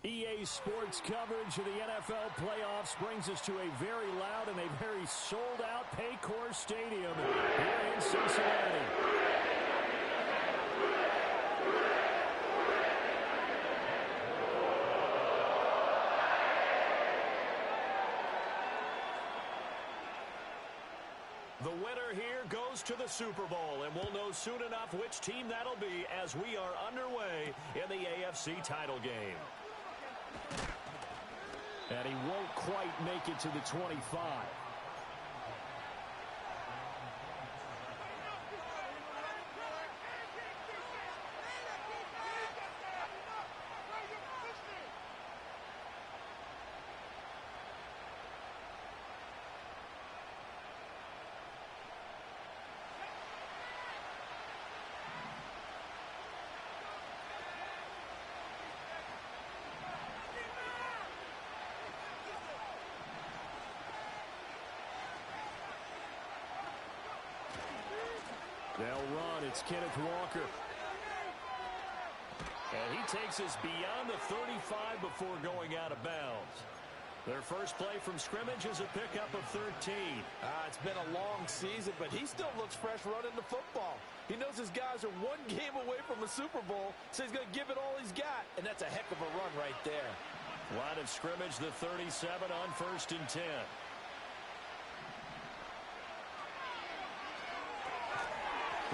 EA Sports coverage of the NFL playoffs brings us to a very loud and a very sold-out Paycor Stadium here in Cincinnati. The winner here goes to the Super Bowl, and we'll know soon enough which team that'll be as we are underway in the AFC title game. And he won't quite make it to the 25. They'll run. It's Kenneth Walker. And he takes us beyond the 35 before going out of bounds. Their first play from scrimmage is a pickup of 13. It's been a long season, but he still looks fresh running the football. He knows his guys are one game away from a Super Bowl, so he's going to give it all he's got. And that's a heck of a run right there. Line of scrimmage, the 37 on 1st and 10.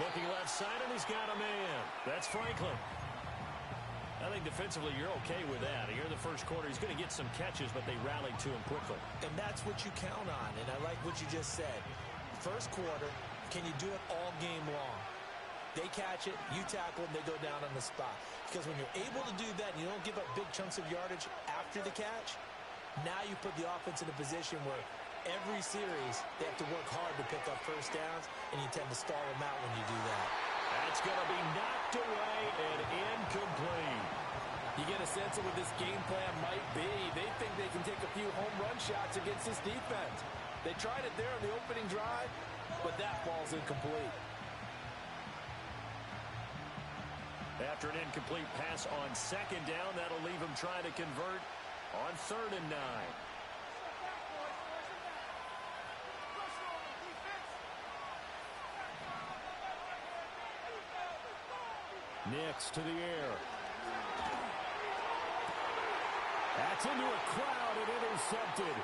Looking left side, and he's got a man. That's Franklin. I think defensively you're okay with that. Here in the first quarter, he's going to get some catches, but they rallied to him quickly. And that's what you count on, and I like what you just said. First quarter, can you do it all game long? They catch it, you tackle, and they go down on the spot. Because when you're able to do that and you don't give up big chunks of yardage after the catch, now you put the offense in a position where every series, they have to work hard to pick up first downs, and you tend to stall them out when you do that. That's going to be knocked away and incomplete. You get a sense of what this game plan might be. They think they can take a few home run shots against this defense. They tried it there on the opening drive, but that ball's incomplete. After an incomplete pass on 2nd down, that'll leave him trying to convert on 3rd and 9. Nix to the air. That's into a crowd and intercepted.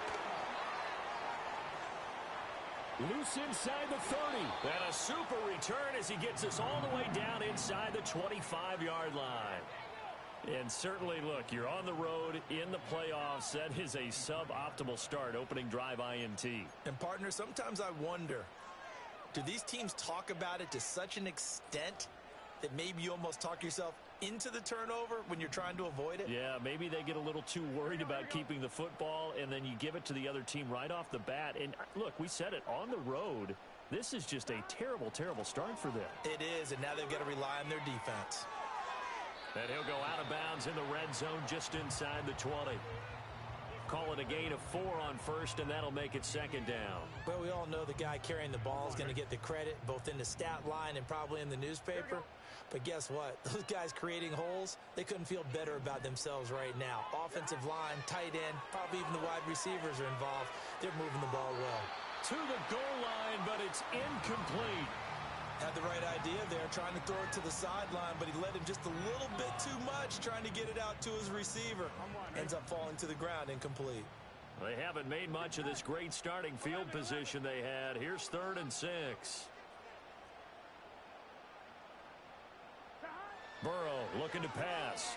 Loose inside the 30. And a super return as he gets us all the way down inside the 25-yard line. And certainly, look, you're on the road in the playoffs. That is a suboptimal start, opening drive INT. And, partner, sometimes I wonder, do these teams talk about it to such an extent that maybe you almost talk yourself into the turnover when you're trying to avoid it? Yeah, maybe they get a little too worried about keeping the football, and then you give it to the other team right off the bat. And, look, we said it, on the road, this is just a terrible, terrible start for them. It is, and now they've got to rely on their defense. And he'll go out of bounds in the red zone just inside the 20. Call it a gain of 4 on 1st, and that'll make it 2nd down. Well, we all know the guy carrying the ball is going to get the credit, both in the stat line and probably in the newspaper. But guess what? Those guys creating holes, they couldn't feel better about themselves right now. Offensive line, tight end, probably even the wide receivers are involved. They're moving the ball well. To the goal line, but it's incomplete. Had the right idea there, trying to throw it to the sideline, but he led him just a little bit too much, trying to get it out to his receiver. Ends up falling to the ground, incomplete. They haven't made much of this great starting field position they had. Here's 3rd and 6. Burrow looking to pass.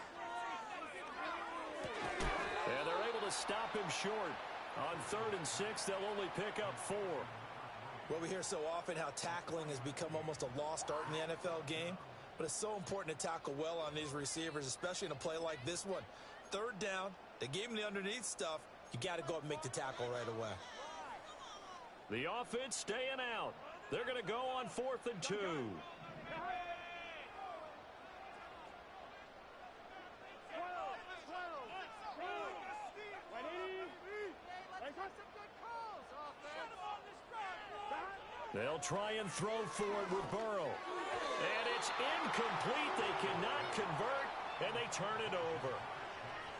And they're able to stop him short. On 3rd and 6, they'll only pick up 4. Well, we hear so often how tackling has become almost a lost art in the NFL game, but it's so important to tackle well on these receivers, especially in a play like this one. 3rd down, they gave him the underneath stuff. You got to go up and make the tackle right away. The offense staying out. They're going to go on 4th and 2. They'll try and throw for it with Burrow. And it's incomplete. They cannot convert, and they turn it over.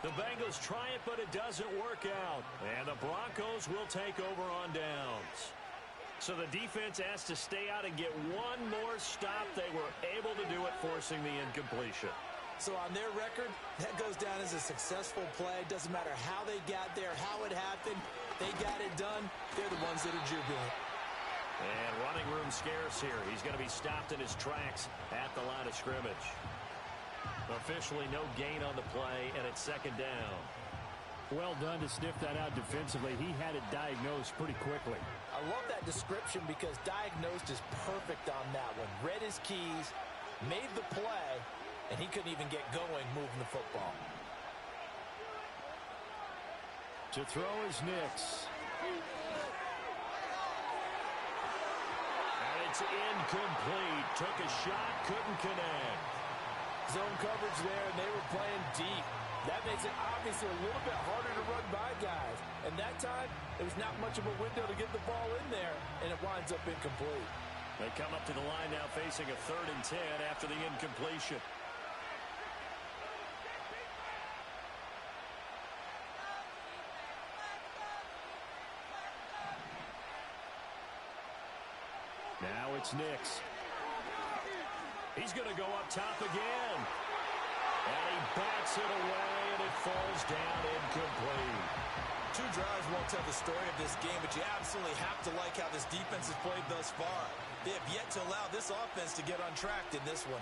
The Bengals try it, but it doesn't work out. And the Broncos will take over on downs. So the defense asked to stay out and get one more stop. They were able to do it, forcing the incompletion. So on their record, that goes down as a successful play. Doesn't matter how they got there, how it happened. They got it done. They're the ones that are jubilant. And running room scarce here. He's going to be stopped in his tracks at the line of scrimmage. Officially no gain on the play, and it's second down. Well done to sniff that out defensively. He had it diagnosed pretty quickly. I love that description because diagnosed is perfect on that one. Read his keys, made the play, and he couldn't even get going moving the football. To throw is Nix. And it's incomplete. Took a shot, couldn't connect. Zone coverage there, and they were playing deep. That makes it obviously a little bit harder to run by guys. And that time, there was not much of a window to get the ball in there, and it winds up incomplete. They come up to the line now facing a 3rd and 10 after the incompletion. Now it's Nix. He's going to go up top again. And he bats it away, and it falls down incomplete. 2 drives won't tell the story of this game, but you absolutely have to like how this defense has played thus far. They have yet to allow this offense to get on track in this one.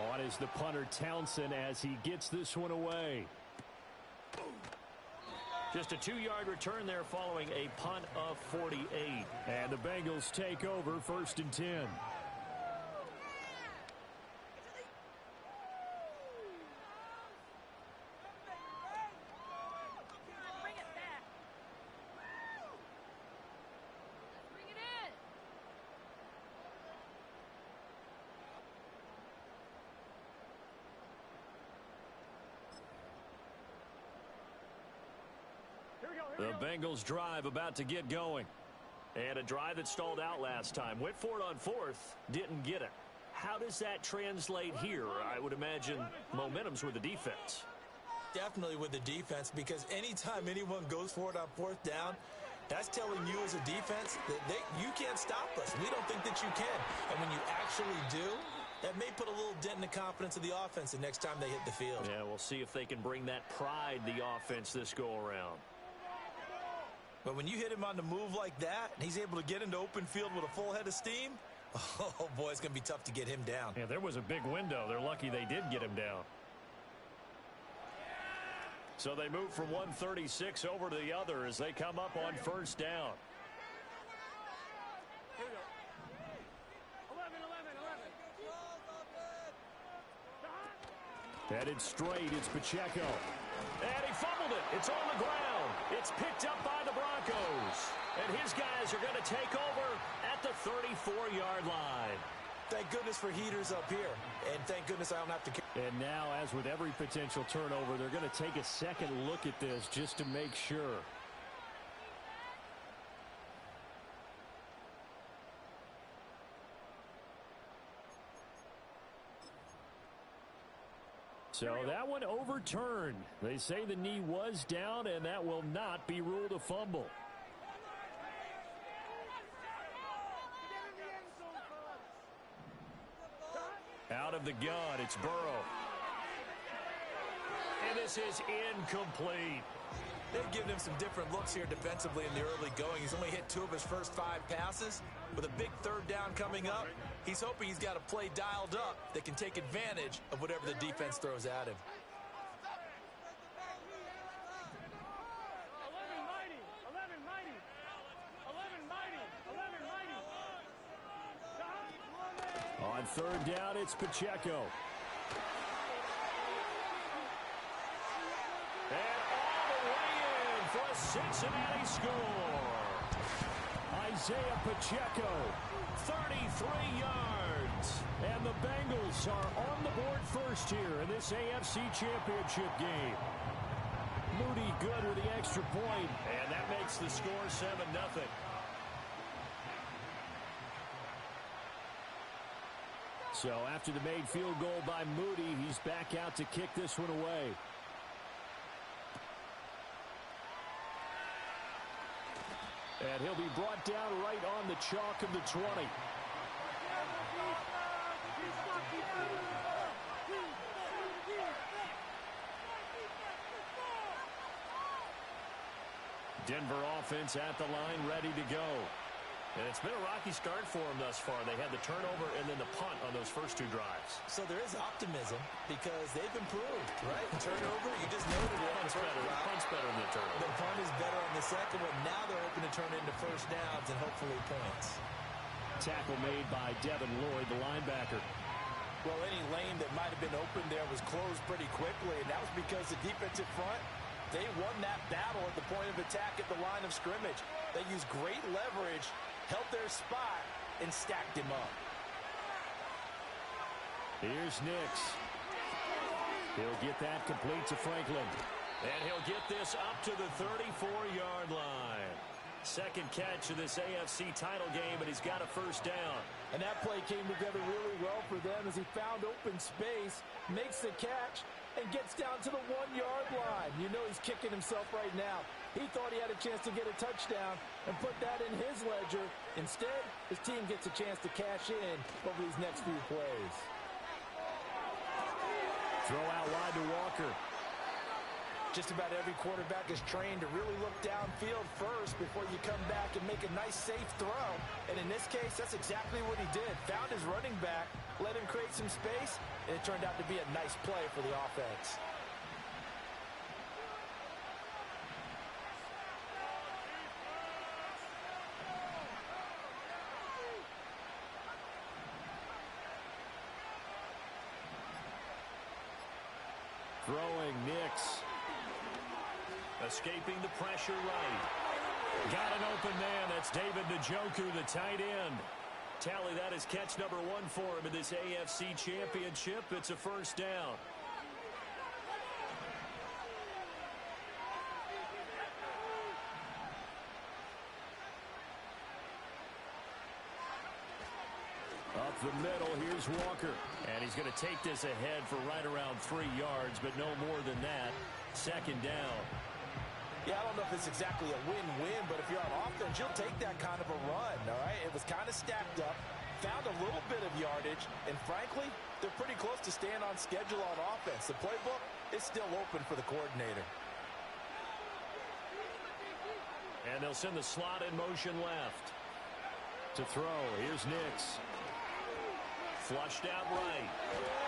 On is the punter Townsend as he gets this one away. Just a 2-yard return there following a punt of 48. And the Bengals take over 1st and 10. The Bengals drive about to get going. And a drive that stalled out last time. Went for it on 4th, didn't get it. How does that translate here? I would imagine momentum's with the defense. Definitely with the defense, because anytime anyone goes for it on 4th down, that's telling you as a defense that you can't stop us. We don't think that you can. And when you actually do, that may put a little dent in the confidence of the offense the next time they hit the field. Yeah, we'll see if they can bring that pride, the offense, this go-around. But when you hit him on the move like that, and he's able to get into open field with a full head of steam, oh, boy, it's going to be tough to get him down. Yeah, there was a big window. They're lucky they did get him down. So they move from 136 over to the other as they come up on 1st down. Headed straight, it's Pacheco. And he fumbled it. It's on the ground. It's picked up by the Broncos. And his guys are going to take over at the 34-yard line. Thank goodness for heaters up here. And thank goodness I don't have to. And now, as with every potential turnover, they're going to take a second look at this just to make sure. So that one overturned. They say the knee was down, and that will not be ruled a fumble. Out of the gun, it's Burrow. And this is incomplete. They've given him some different looks here defensively in the early going. He's only hit 2 of his first 5 passes. With a big 3rd down coming up, he's hoping he's got a play dialed up that can take advantage of whatever the defense throws at him. On 3rd down, it's Pacheco. And all the way in for a Cincinnati score. Isaiah Pacheco, 33 yards. and the Bengals are on the board first here in this AFC Championship game. Moody good with the extra point. And that makes the score 7-0. So after the made field goal by Moody, he's back out to kick this one away. And he'll be brought down right on the chalk of the 20. Denver offense at the line, ready to go. And it's been a rocky start for them thus far. They had the turnover and then the punt on those first two drives. So there is optimism because they've improved, right? Turnover, you just noted it. Punt's better than the turnover. The punt is better on the second one. Now they're hoping to turn it into first downs and hopefully points. Tackle made by Devin Lloyd, the linebacker. Well, any lane that might have been open there was closed pretty quickly, and that was because the defensive front, they won that battle at the point of attack at the line of scrimmage. They used great leverage, held their spot, and stacked him up. Here's Nix. He'll get that complete to Franklin. And he'll get this up to the 34-yard line. Second catch of this AFC title game, and he's got a first down. And that play came together really well for them as he found open space, makes the catch, and gets down to the 1-yard line. You know he's kicking himself right now. He thought he had a chance to get a touchdown and put that in his ledger. Instead, his team gets a chance to cash in over these next few plays. Throw out wide to Walker. Just about every quarterback is trained to really look downfield first before you come back and make a nice, safe throw. And in this case, that's exactly what he did. Found his running back, let him create some space, and it turned out to be a nice play for the offense. Throwing Nix. Escaping the pressure right. Got an open man. That's David Njoku, the tight end. Tally, that is catch number 1 for him in this AFC Championship. It's a first down. Up the middle, here's Walker. And he's going to take this ahead for right around 3 yards, but no more than that. Second down. Yeah, I don't know if it's exactly a win-win, but if you're on offense, you'll take that kind of a run, all right? It was kind of stacked up, found a little bit of yardage, and frankly, they're pretty close to staying on schedule on offense. The playbook is still open for the coordinator. And they'll send the slot in motion left. To throw, here's Nix. Flushed out right.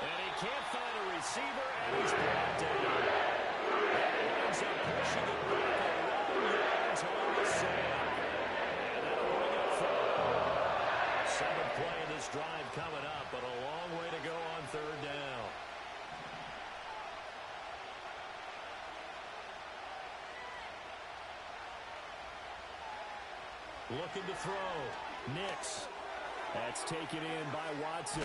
And he can't find a receiver, and he's brought down. And he ends up pushing it back a long yards on the sand. And that'll bring it forward. 7th play of this drive coming up, but a long way to go on 3rd down. Looking to throw. Nix. That's taken in by Watson.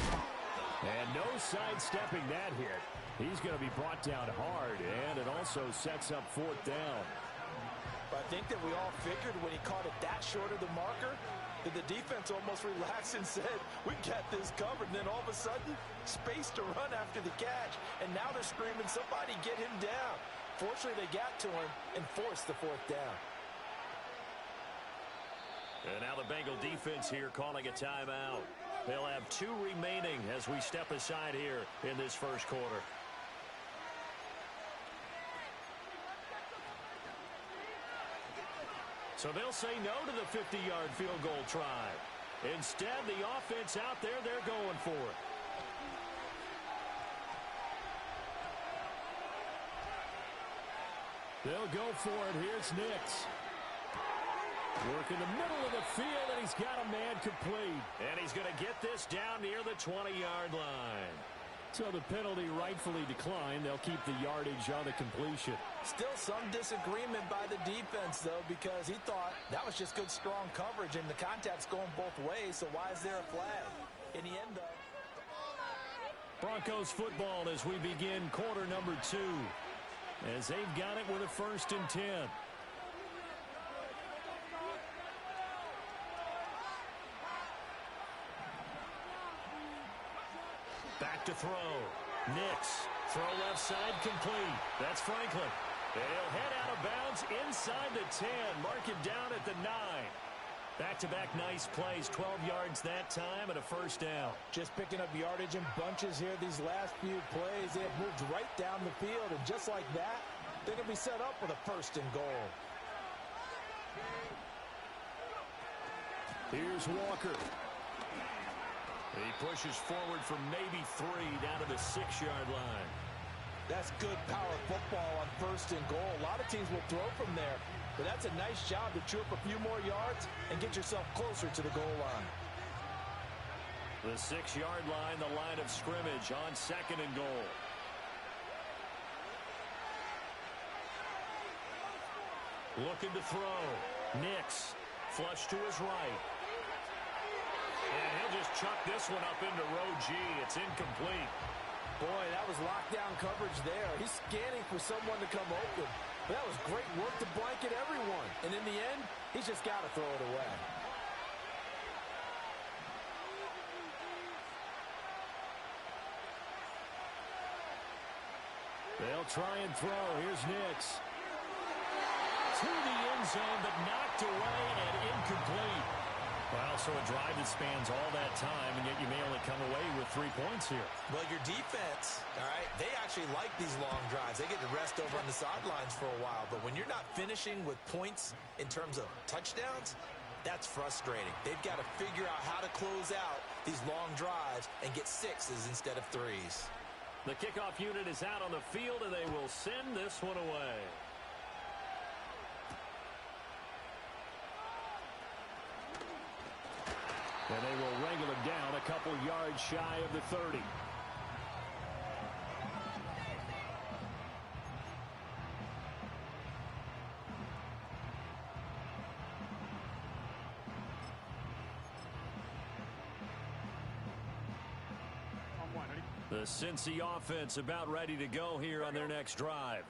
And no sidestepping that hit. He's going to be brought down hard, and it also sets up 4th down. But I think that we all figured when he caught it that short of the marker that the defense almost relaxed and said, we got this covered. And then all of a sudden, space to run after the catch. And now they're screaming, somebody get him down. Fortunately, they got to him and forced the 4th down. And now the Bengal defense here calling a timeout. They'll have 2 remaining as we step aside here in this first quarter. So they'll say no to the 50-yard field goal try. Instead, the offense out there, they're going for it. They'll go for it. Here's Nix. Work in the middle of the field, and he's got a man complete. And he's going to get this down near the 20-yard line. So the penalty rightfully declined. They'll keep the yardage on the completion. Still some disagreement by the defense, though, because he thought that was just good, strong coverage, and the contact's going both ways, so why is there a flag? In the end, though. Broncos football as we begin quarter number 2. As they've got it with a 1st and 10. Back to throw. Nix. Throw left side complete. That's Franklin. They'll head out of bounds inside the 10. Mark it down at the 9. Back-to-back nice plays. 12 yards that time and a first down. Just picking up yardage in bunches here these last few plays. They have moved right down the field, and just like that, they're going to be set up with a first and goal. Here's Walker. He pushes forward for maybe 3 down to the 6-yard line. That's good power football on first and goal. A lot of teams will throw from there, but that's a nice job to chew up a few more yards and get yourself closer to the goal line. The 6-yard line, the line of scrimmage on second and goal. Looking to throw. Nix. Flush to his right. And he'll just chuck this one up into row G. It's incomplete. Boy, that was lockdown coverage there. He's scanning for someone to come open. But that was great work to blanket everyone. And in the end, he's just got to throw it away. They'll try and throw. Here's Nix. To the end zone, but knocked away and incomplete. Well, so a drive that spans all that time, and yet you may only come away with 3 points here. Well, your defense, all right, they actually like these long drives. They get to rest over on the sidelines for a while. But when you're not finishing with points in terms of touchdowns, that's frustrating. They've got to figure out how to close out these long drives and get 6s instead of 3s. The kickoff unit is out on the field, and they will send this one away. And they will wrangle him down a couple yards shy of the 30. The Cincy offense about ready to go here on their next drive.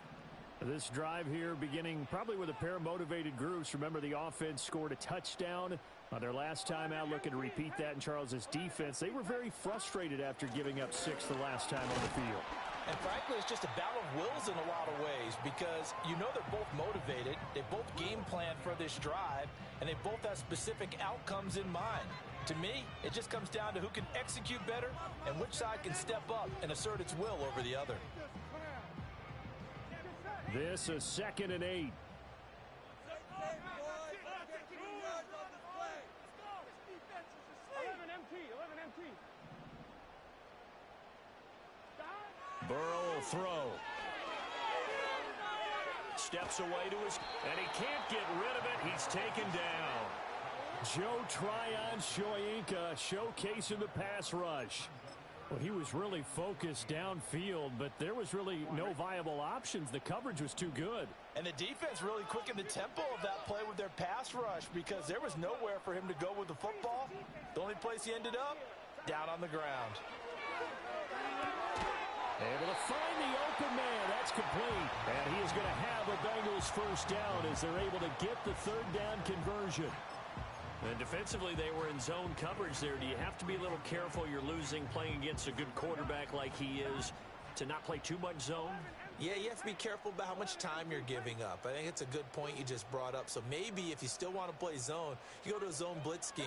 This drive here beginning probably with a pair of motivated groups. Remember, the offense scored a touchdown on their last time out, looking to repeat that in Charles's defense. They were very frustrated after giving up 6 the last time on the field. And frankly, it's just a battle of wills in a lot of ways because you know they're both motivated. They both game plan for this drive, and they both have specific outcomes in mind. To me, it just comes down to who can execute better and which side can step up and assert its will over the other. This is 2nd and 8. Burrow will throw. Steps away to his, and he can't get rid of it. He's taken down. Joe Tryon-Shoyinka showcasing the pass rush. Well, he was really focused downfield, but there was really no viable options. The coverage was too good. And the defense really quickened the tempo of that play with their pass rush because there was nowhere for him to go with the football. The only place he ended up, down on the ground. Able to find the open man. That's complete. And he is going to have a Bengals first down as they're able to get the 3rd down conversion. And defensively, they were in zone coverage there. Do you have to be a little careful? You're losing playing against a good quarterback like he is to not play too much zone? Yeah, you have to be careful about how much time you're giving up. I think it's a good point you just brought up. So maybe if you still want to play zone, you go to a zone blitz scheme.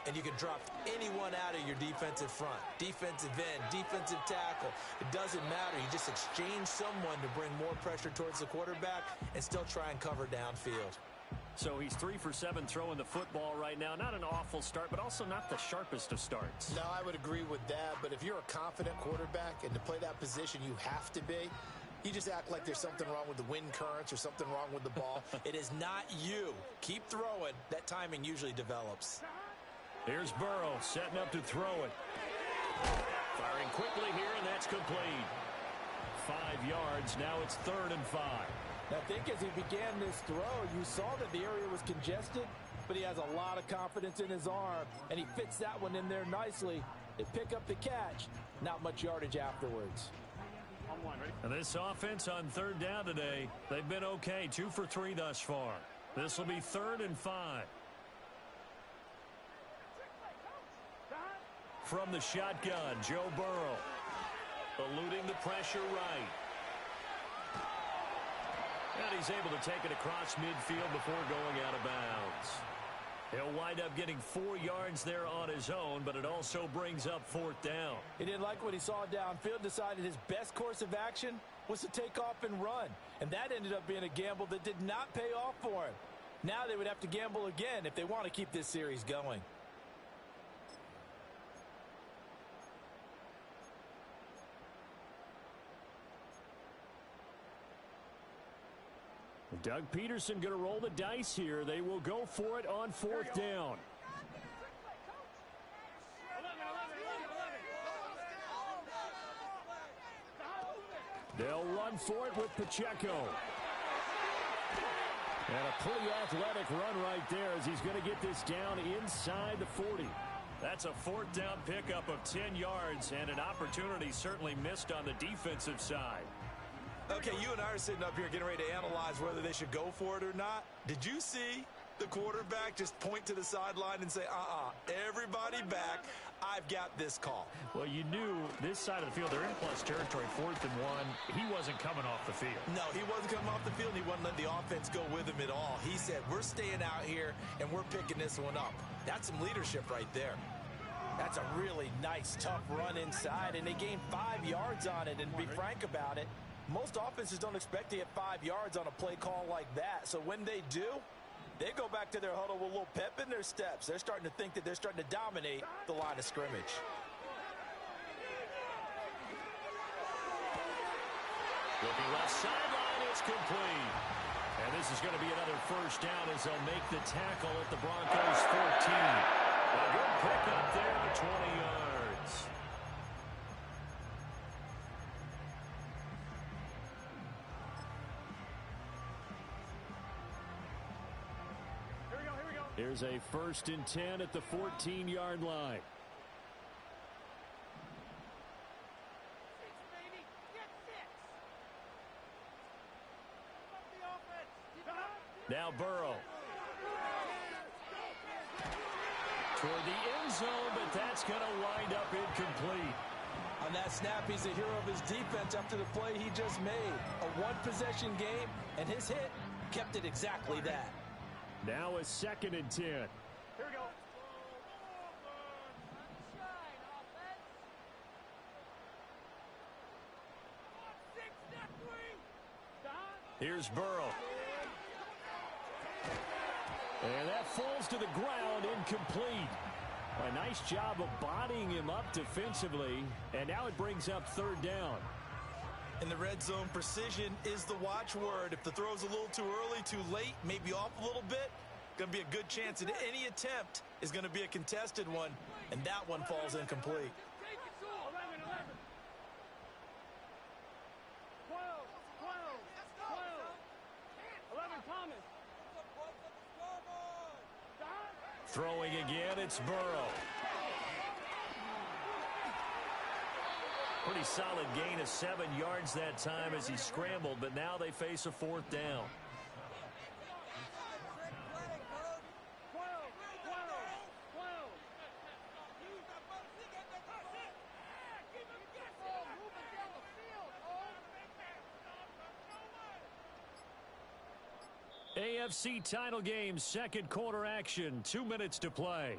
And you can drop anyone out of your defensive front. Defensive end, defensive tackle. It doesn't matter. You just exchange someone to bring more pressure towards the quarterback and still try and cover downfield. So he's 3 for 7 throwing the football right now. Not an awful start, but also not the sharpest of starts. No, I would agree with that. But if you're a confident quarterback and to play that position you have to be, you just act like there's something wrong with the wind currents or something wrong with the ball. It is not you. Keep throwing. That timing usually develops. Here's Burrow setting up to throw it. Firing quickly here, and that's complete. 5 yards. Now it's 3rd and 5. I think as he began this throw, you saw that the area was congested, but he has a lot of confidence in his arm, and he fits that one in there nicely. They pick up the catch. Not much yardage afterwards. And this offense on 3rd down today, they've been okay. 2 for 3 thus far. This will be 3rd and 5. From the shotgun, Joe Burrow. Eluding the pressure right. And he's able to take it across midfield before going out of bounds. He'll wind up getting 4 yards there on his own, but it also brings up 4th down. He didn't like what he saw downfield, decided his best course of action was to take off and run. And that ended up being a gamble that did not pay off for him. Now they would have to gamble again if they want to keep this series going. Doug Peterson going to roll the dice here. They will go for it on 4th down. They'll run for it with Pacheco. And a pretty athletic run right there as he's going to get this down inside the 40. That's a 4th down pickup of 10 yards and an opportunity certainly missed on the defensive side. Okay, you and I are sitting up here getting ready to analyze whether they should go for it or not. Did you see the quarterback just point to the sideline and say, everybody back, I've got this call? Well, you knew this side of the field, they're in plus territory, 4th and 1. He wasn't coming off the field. No, he wasn't coming off the field. He wasn't letting the offense go with him at all. He said, we're staying out here, and we're picking this one up. That's some leadership right there. That's a really nice, tough run inside, and they gained 5 yards on it. And to be frank about it, most offenses don't expect to get 5 yards on a play call like that. So when they do, they go back to their huddle with a little pep in their steps. They're starting to think that they're starting to dominate the line of scrimmage. Looking left sideline, it's complete. And this is going to be another 1st down as they'll make the tackle at the Broncos 14. A good pickup there at 20 yards. Here's a 1st and 10 at the 14-yard line. Now Burrow. Toward the end zone, but that's going to wind up incomplete. On that snap, he's a hero of his defense after the play he just made. A one-possession game, and his hit kept it exactly that. Now a 2nd and 10. Here we go. Here's Burrow. And that falls to the ground, incomplete. A nice job of bodying him up defensively, and now it brings up 3rd down. In the red zone, precision is the watchword. If the throw's a little too early, too late, maybe off a little bit, going to be a good chance that any attempt is going to be a contested one, and that one falls incomplete. 11, Thomas. Throwing again, it's Burrow. Pretty solid gain of 7 yards that time as he scrambled, but now they face a 4th down. AFC title game, 2nd quarter action, 2 minutes to play.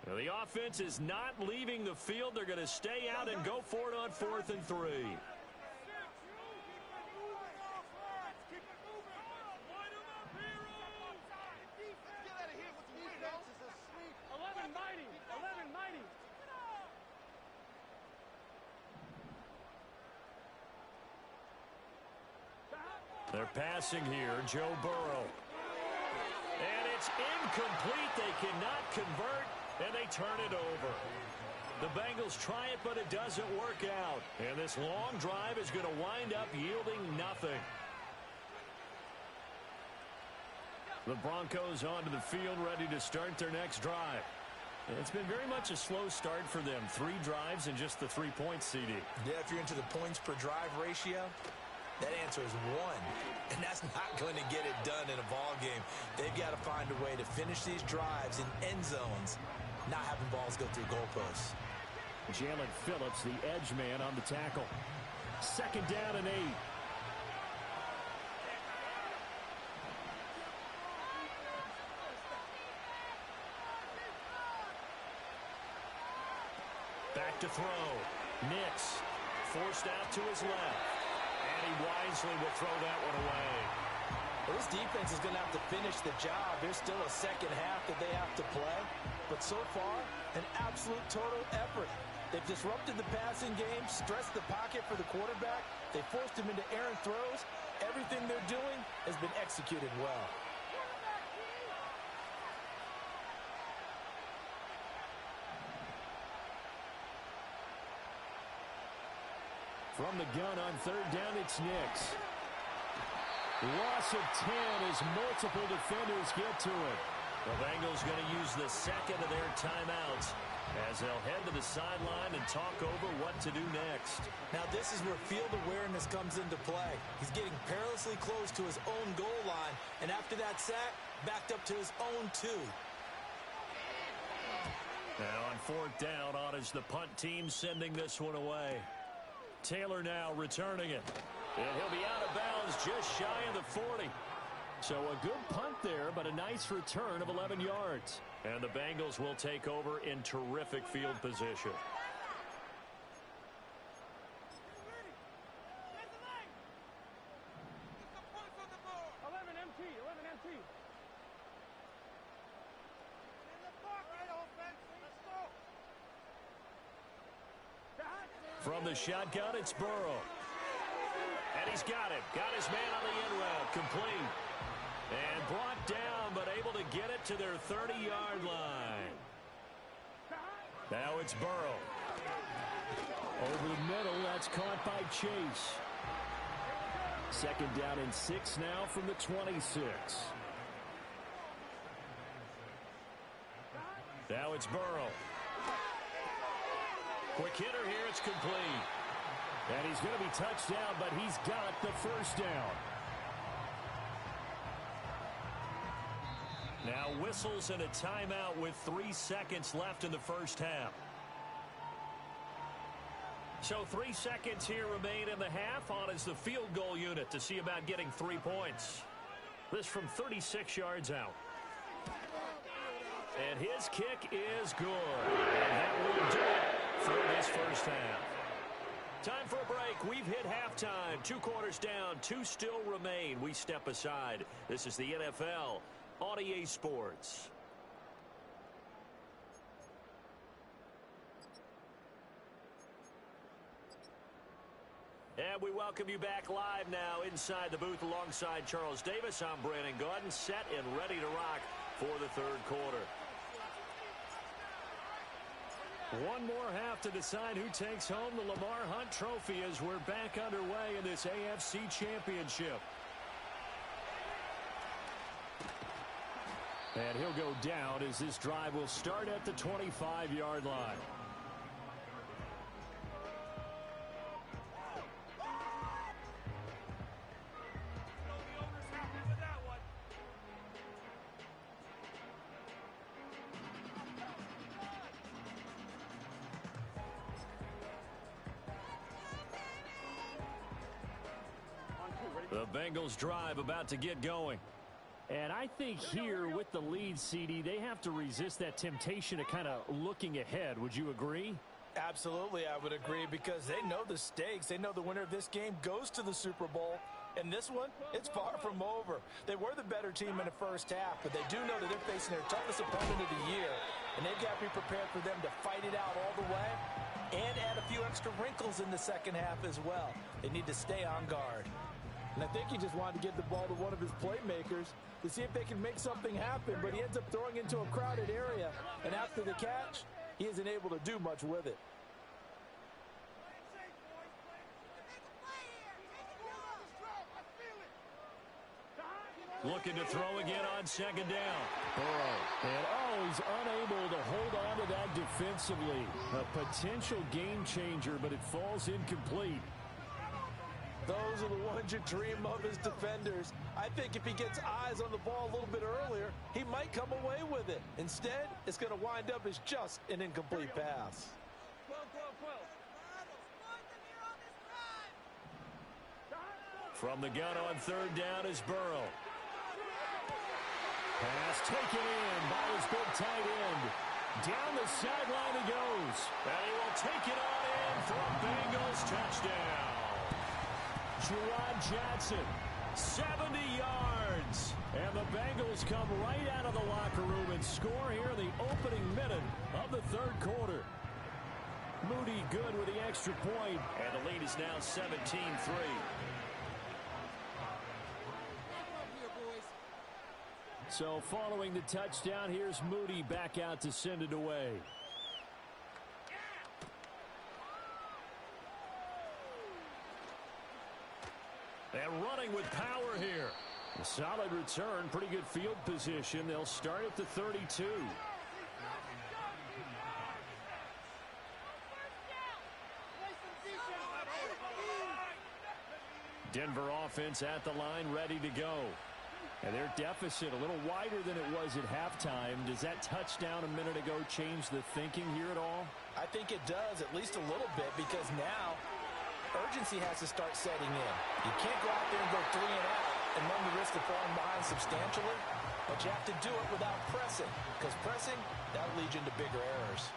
Well, the offense is not leaving the field. They're going to stay out and go for it on 4th and 3. They're passing here, Joe Burrow. And it's incomplete. They cannot convert, and they turn it over. The Bengals try it, but it doesn't work out. And this long drive is going to wind up yielding nothing. The Broncos onto the field, ready to start their next drive. It's been very much a slow start for them. 3 drives and just the 3 points, CD. Yeah, if you're into the points per drive ratio, that answer is 1. And that's not going to get it done in a ball game. They've got to find a way to finish these drives in end zones, not having balls go through goalposts. Jalen Phillips, the edge man on the tackle. 2nd down and 8. Back to throw. Nix forced out to his left. And he wisely will throw that one away. Well, this defense is going to have to finish the job. There's still a second half that they have to play. But so far, an absolute total effort. They've disrupted the passing game, stressed the pocket for the quarterback. They forced him into errant throws. Everything they're doing has been executed well. From the gun on 3rd down, it's Nix. Loss of 10 as multiple defenders get to it. The Bengals going to use the 2nd of their timeouts as they'll head to the sideline and talk over what to do next. Now this is where field awareness comes into play. He's getting perilously close to his own goal line, and after that sack, backed up to his own 2. Now on 4th down, on is the punt team sending this one away. Taylor now returning it. And he'll be out of bounds just shy of the 40. So a good punt there, but a nice return of 11 yards. And the Bengals will take over in terrific field position. From the shotgun, it's Burrow. And he's got it. Got his man on the end route. Complete. And brought down, but able to get it to their 30-yard line. Now it's Burrow. Over the middle, that's caught by Chase. 2nd down and 6 now from the 26. Now it's Burrow. Quick hitter here, it's complete. And he's going to be touched down, but he's got the 1st down. Now whistles and a timeout with 3 seconds left in the 1st half. So 3 seconds here remain in the half. On is the field goal unit to see about getting 3 points. This from 36 yards out. And his kick is good. And that will do it for this 1st half. Time for a break. We've hit halftime. 2 quarters down. 2 still remain. We step aside. This is the NFL on EA Sports. And we welcome you back live now inside the booth alongside Charles Davis. I'm Brandon Gaudin, set and ready to rock for the 3rd quarter. One more half to decide who takes home the Lamar Hunt Trophy as we're back underway in this AFC Championship. And he'll go down as this drive will start at the 25-yard line. The Bengals drive about to get going. And I think here with the lead, CD, they have to resist that temptation to kind of looking ahead. Would you agree? Absolutely, I would agree, because they know the stakes. They know the winner of this game goes to the Super Bowl. And this one, it's far from over. They were the better team in the 1st half, but they do know that they're facing their toughest opponent of the year. And they've got to be prepared for them to fight it out all the way and add a few extra wrinkles in the 2nd half as well. They need to stay on guard. And I think he just wanted to get the ball to one of his playmakers to see if they can make something happen, but he ends up throwing into a crowded area, and after the catch, he isn't able to do much with it. looking to throw again on second down. Burrow. And, he's unable to hold on to that defensively. A potential game changer, but it falls incomplete. Those are the ones you dream of as defenders. I think if he gets eyes on the ball a little bit earlier, he might come away with it. Instead, it's going to wind up as just an incomplete pass. From the gun on third down is Burrow. Pass taken in by his big tight end. Down the sideline he goes. And he will take it on in for a Bengals touchdown. Gerard Johnson, 70 yards. And the Bengals come right out of the locker room and score here in the opening minute of the third quarter. Moody good with the extra point. And the lead is now 17-3. So following the touchdown, here's Moody back out to send it away. And running with power here. A solid return, pretty good field position. They'll start at the 32. Denver offense at the line, ready to go. And their deficit a little wider than it was at halftime. Does that touchdown a minute ago change the thinking here at all? I think it does, at least a little bit, because now urgency has to start setting in. You can't go out there and go 3 and out and run the risk of falling behind substantially, but you have to do it without pressing, because pressing, that'll lead you into bigger errors.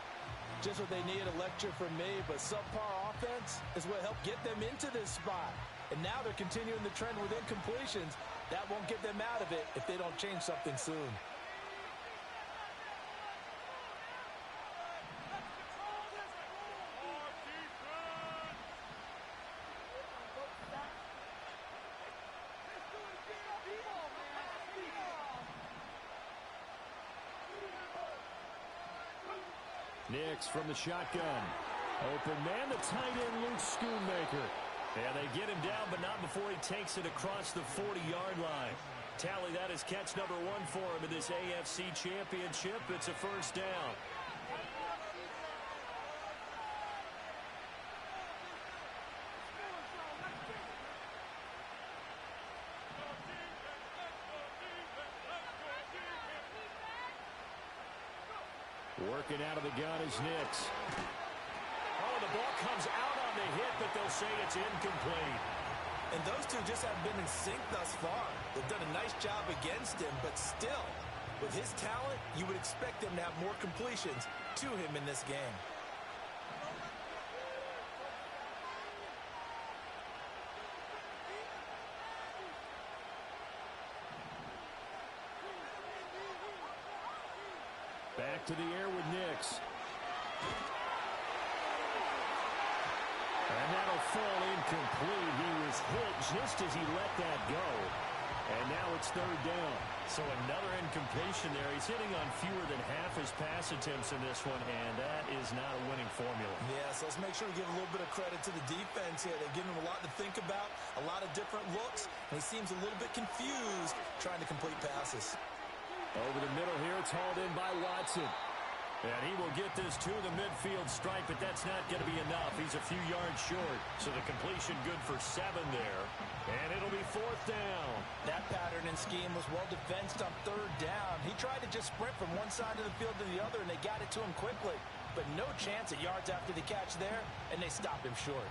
Just what they need, a lecture from me, but subpar offense is what helped get them into this spot. And now they're continuing the trend with incompletions. That won't get them out of it if they don't change something soon. Nix from the shotgun. Open man, the tight end, Luke Schoonmaker. And they get him down, but not before he takes it across the 40-yard line. Tally that is catch number 1 for him in this AFC Championship. It's a first down. Working out of the gun is Nix. Oh, the ball comes out on the hit, but they'll say it's incomplete. And those two just haven't been in sync thus far. They've done a nice job against him, but still, with his talent, you would expect them to have more completions to him in this game. Back to the air with Nix. And that'll fall incomplete. He was hit just as he let that go. And now it's third down. So another incompletion there. He's hitting on fewer than half his pass attempts in this one, and that is not a winning formula. Yes, let's make sure we give a little bit of credit to the defense here. They've given him a lot to think about, a lot of different looks, and he seems a little bit confused trying to complete passes. Over the middle here, it's hauled in by Watson. And he will get this to the midfield stripe, but that's not going to be enough. He's a few yards short. So the completion good for 7 there. And it'll be fourth down. That pattern and scheme was well defensed on third down. He tried to just sprint from one side of the field to the other, and they got it to him quickly. But no chance at yards after the catch there, and they stopped him short.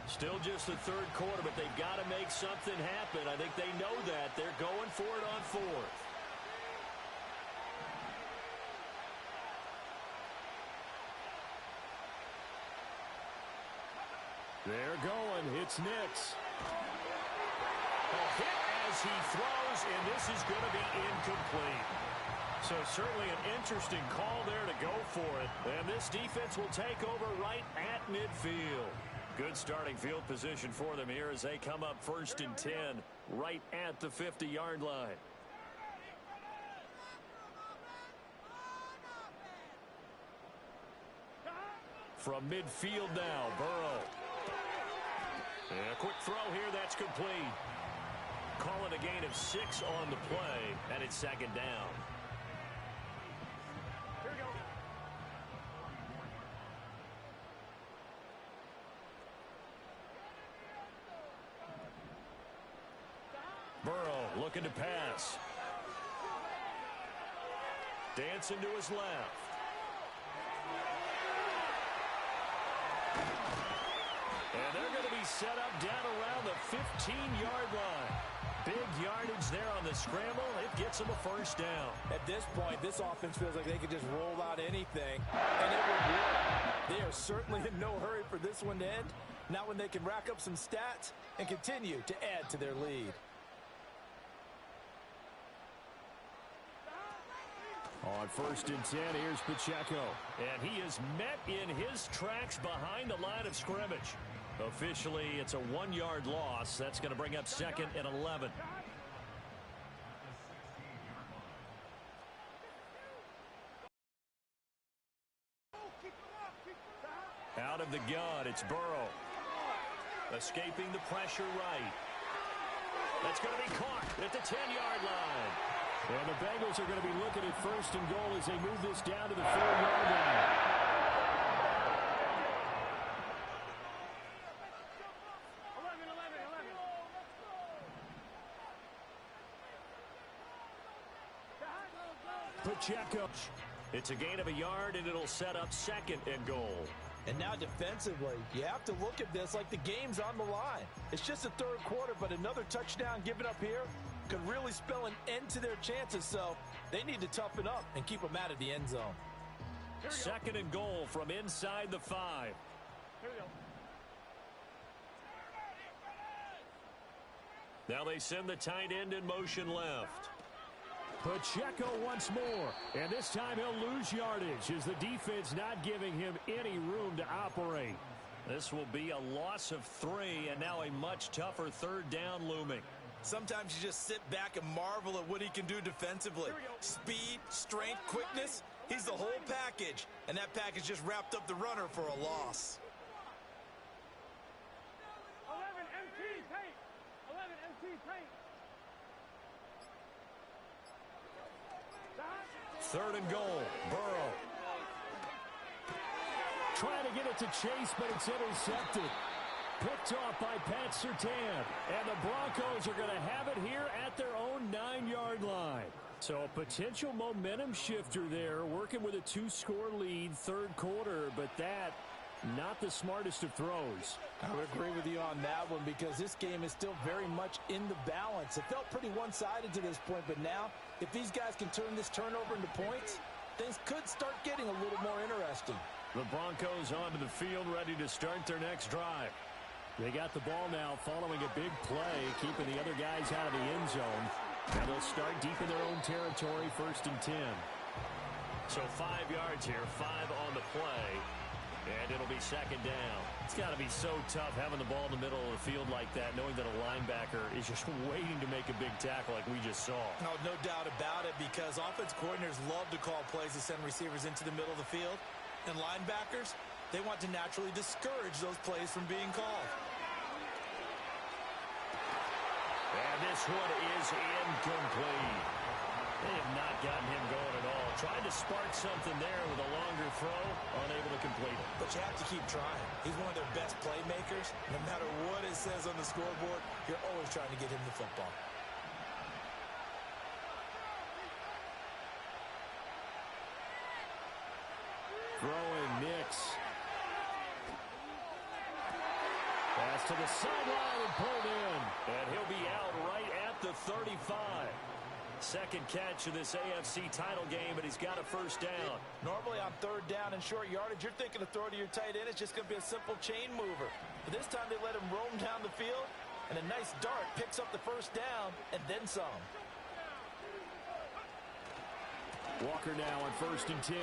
Still just the third quarter, but they've got to make something happen. I think they know that. They're going for it on fourth. They're going. It's Nix. A hit as he throws, and this is going to be incomplete. So certainly an interesting call there to go for it. And this defense will take over right at midfield. Good starting field position for them here as they come up first and 10 right at the 50-yard line. From midfield now, Burrow. And a quick throw here, that's complete. Call it a gain of 6 on the play, and it's second down. Here we go. Burrow looking to pass. Dancing to his left. And they're going to be set up down around the 15-yard line. Big yardage there on the scramble. It gets them a first down. At this point, this offense feels like they could just roll out anything, and it would work. They are certainly in no hurry for this one to end. Now when they can rack up some stats and continue to add to their lead. On 1st and 10, here's Pacheco. And he is met in his tracks behind the line of scrimmage. Officially, it's a 1-yard loss. That's going to bring up 2nd and 11. Out of the gun, it's Burrow. Escaping the pressure right. That's going to be caught at the 10-yard line. And the Bengals are going to be looking at 1st and goal as they move this down to the 4-yard line. Pacheco. It's a gain of a yard, and it'll set up 2nd and goal. And now defensively, you have to look at this like the game's on the line. It's just the 3rd quarter, but another touchdown given up here could really spell an end to their chances, so they need to toughen up and keep them out of the end zone. 2nd and goal from inside the 5. Here we go. Now they send the tight end in motion left. Pacheco once more, and this time he'll lose yardage as the defense not giving him any room to operate. This will be a loss of 3, and now a much tougher 3rd down looming. Sometimes you just sit back and marvel at what he can do defensively. Speed, strength, quickness, he's the whole package, and that package just wrapped up the runner for a loss. 11 MT paint. 11 MT paint. 3rd and goal, Burrow. Trying to get it to Chase, but it's intercepted. Picked off by Pat Surtain. And the Broncos are going to have it here at their own 9-yard line. So a potential momentum shifter there, working with a 2-score lead, 3rd quarter, but that, not the smartest of throws. I would agree with you on that one because this game is still very much in the balance. It felt pretty one-sided to this point, but now if these guys can turn this turnover into points, things could start getting a little more interesting. The Broncos onto the field, ready to start their next drive. They got the ball now following a big play, keeping the other guys out of the end zone. And they'll start deep in their own territory, 1st and 10. So 5 yards here, 5 on the play. And it'll be 2nd down. It's got to be so tough having the ball in the middle of the field like that, knowing that a linebacker is just waiting to make a big tackle like we just saw. No doubt about it, because offense coordinators love to call plays to send receivers into the middle of the field. And linebackers, they want to naturally discourage those plays from being called. And this one is incomplete. They have not gotten him going at all. Tried to spark something there with a longer throw, unable to complete it. But you have to keep trying. He's one of their best playmakers. No matter what it says on the scoreboard, you're always trying to get him the football. Throwing Nix. Pass to the sideline and pulled in. And he'll be out right at the 35. 2nd catch of this AFC title game, and he's got a 1st down. Normally on 3rd down and short yardage, you're thinking of throw to your tight end. It's just going to be a simple chain mover. But this time they let him roam down the field, and a nice dart picks up the 1st down and then some. Walker now on 1st and 10.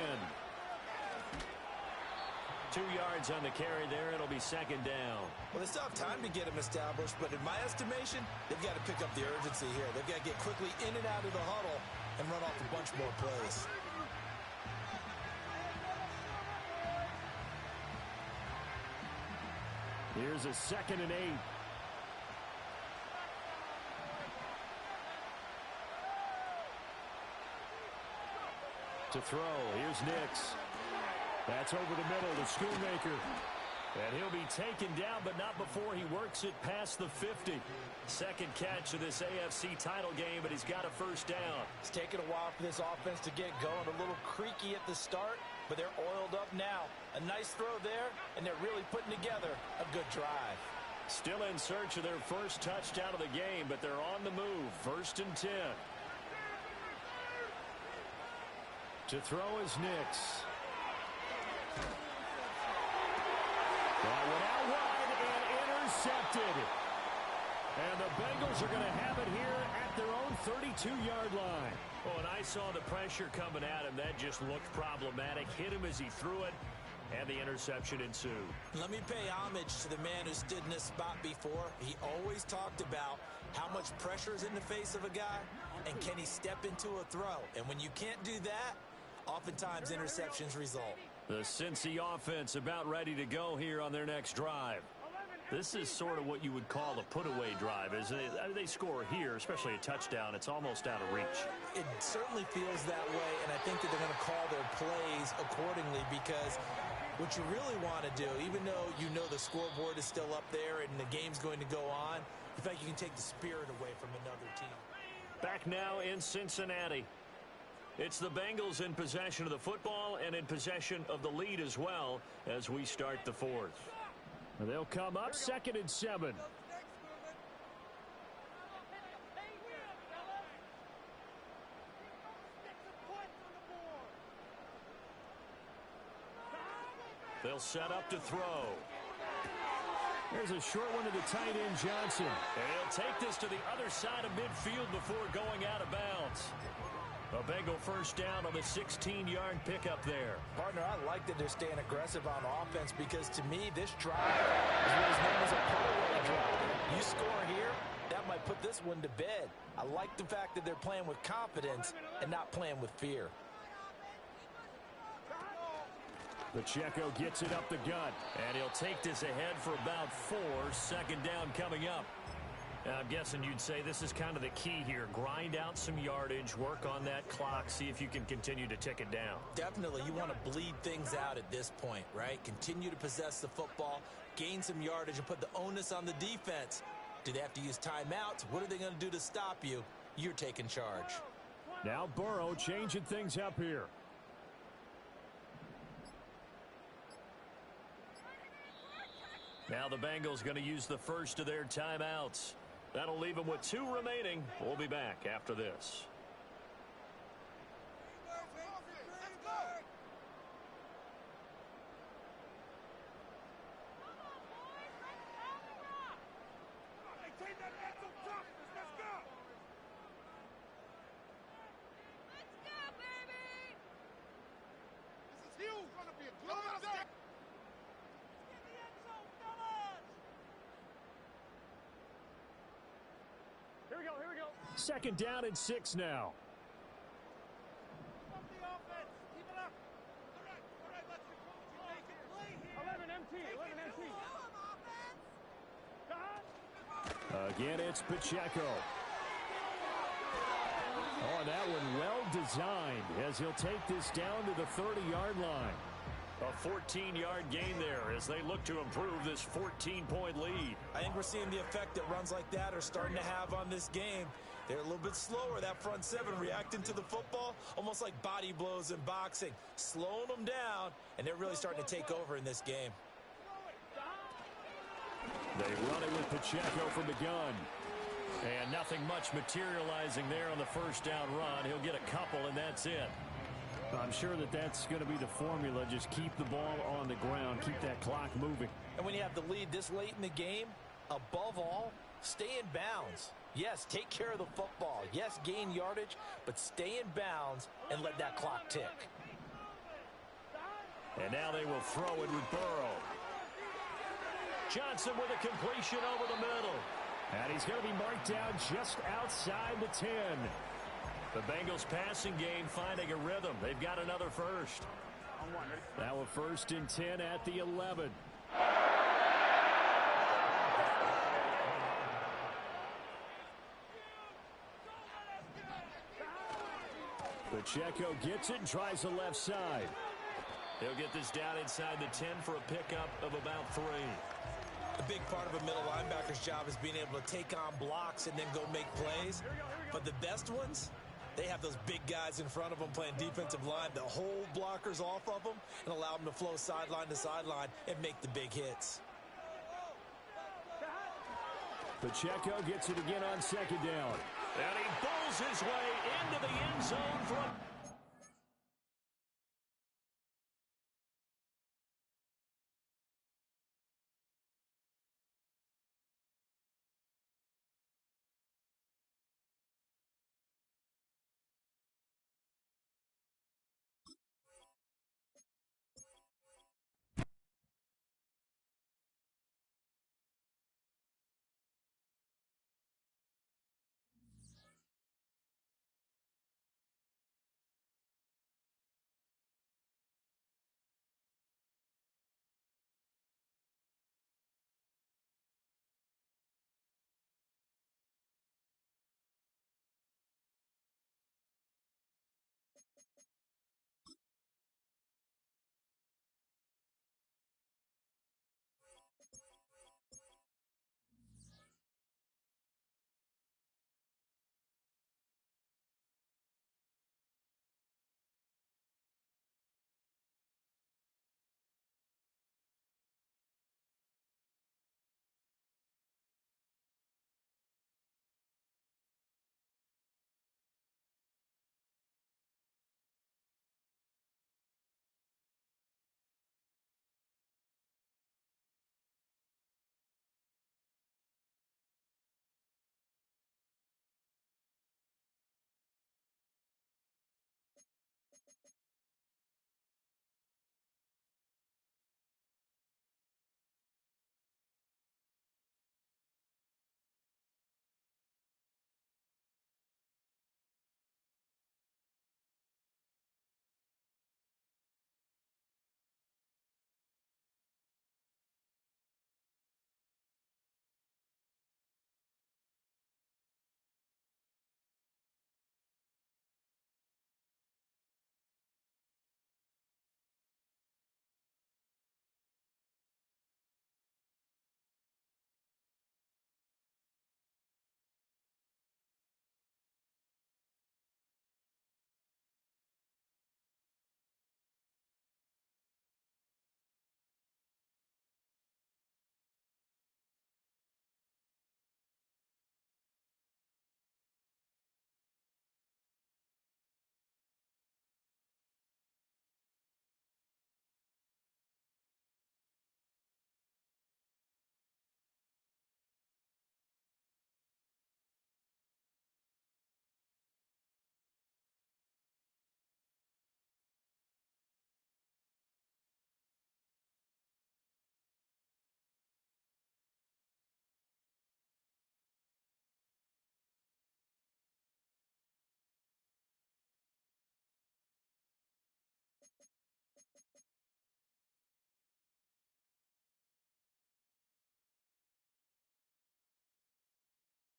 2 yards on the carry there. It'll be 2nd down. Well, they still have time to get him established, but in my estimation, they've got to pick up the urgency here. They've got to get quickly in and out of the huddle and run off a bunch more plays. Here's a 2nd and 8. To throw, here's Nix. That's over the middle to Schoonmaker. And he'll be taken down, but not before he works it past the 50. Second catch of this AFC title game, but he's got a first down. It's taken a while for this offense to get going. A little creaky at the start, but they're oiled up now. A nice throw there, and they're really putting together a good drive. Still in search of their first touchdown of the game, but they're on the move. 1st and 10. To throw is Nix. That went out wide and intercepted. And the Bengals are going to have it here at their own 32-yard line. Oh, and I saw the pressure coming at him. That just looked problematic. Hit him as he threw it, and the interception ensued. Let me pay homage to the man who stood in this spot before. He always talked about how much pressure is in the face of a guy, and can he step into a throw. And when you can't do that, oftentimes interceptions result. The Cincy offense about ready to go here on their next drive. This is sort of what you would call a put-away drive. As they score here, especially a touchdown, it's almost out of reach. It certainly feels that way, and I think that they're going to call their plays accordingly, because what you really want to do, even though you know the scoreboard is still up there and the game's going to go on, in fact, you can take the spirit away from another team. Back now in Cincinnati. It's the Bengals in possession of the football and in possession of the lead as well as we start the 4th. They'll come up 2nd and 7. They'll set up to throw. There's a short one to the tight end, Johnson. And he'll take this to the other side of midfield before going out of bounds. A Bengal first down on the 16-yard pickup there. Partner, I like that they're staying aggressive on offense, because to me, this drive is what is known as a put-away drive. You score here, that might put this one to bed. I like the fact that they're playing with confidence and not playing with fear. Pacheco gets it up the gut. And he'll take this ahead for about 4. 2nd down coming up. I'm guessing you'd say this is kind of the key here. Grind out some yardage, work on that clock, see if you can continue to tick it down. Definitely. You want to bleed things out at this point, right? Continue to possess the football, gain some yardage, and put the onus on the defense. Do they have to use timeouts? What are they going to do to stop you? You're taking charge. Now Burrow changing things up here. Now the Bengals going to use the first of their timeouts. That'll leave them with 2 remaining. We'll be back after this. Here we go. 2nd down and 6 now. Keep it up. All right, let's record what you make it. 11 MT. Again, it's Pacheco. Oh, that one well designed as he'll take this down to the 30-yard line. A 14-yard gain there as they look to improve this 14-point lead. I think we're seeing the effect that runs like that are starting to have on this game. They're a little bit slower, that front 7, reacting to the football, almost like body blows in boxing, slowing them down, and they're really starting to take over in this game. They run it with Pacheco from the gun. And nothing much materializing there on the first down run. He'll get a couple, and that's it. I'm sure that that's going to be the formula. Just keep the ball on the ground. Keep that clock moving. And when you have the lead this late in the game, above all, stay in bounds. Yes, take care of the football. Yes, gain yardage, but stay in bounds and let that clock tick. And now they will throw it with Burrow. Johnson with a completion over the middle. And he's going to be marked down just outside the 10. The Bengals passing game finding a rhythm. They've got another first. Now a 1st and 10 at the 11. Pacheco gets it and tries the left side. He'll get this down inside the 10 for a pickup of about 3. A big part of a middle linebacker's job is being able to take on blocks and then go make plays. But the best ones, they have those big guys in front of them playing defensive line that hold blockers off of them and allow them to flow sideline to sideline and make the big hits. Pacheco gets it again on second down. And he pulls his way into the end zone from...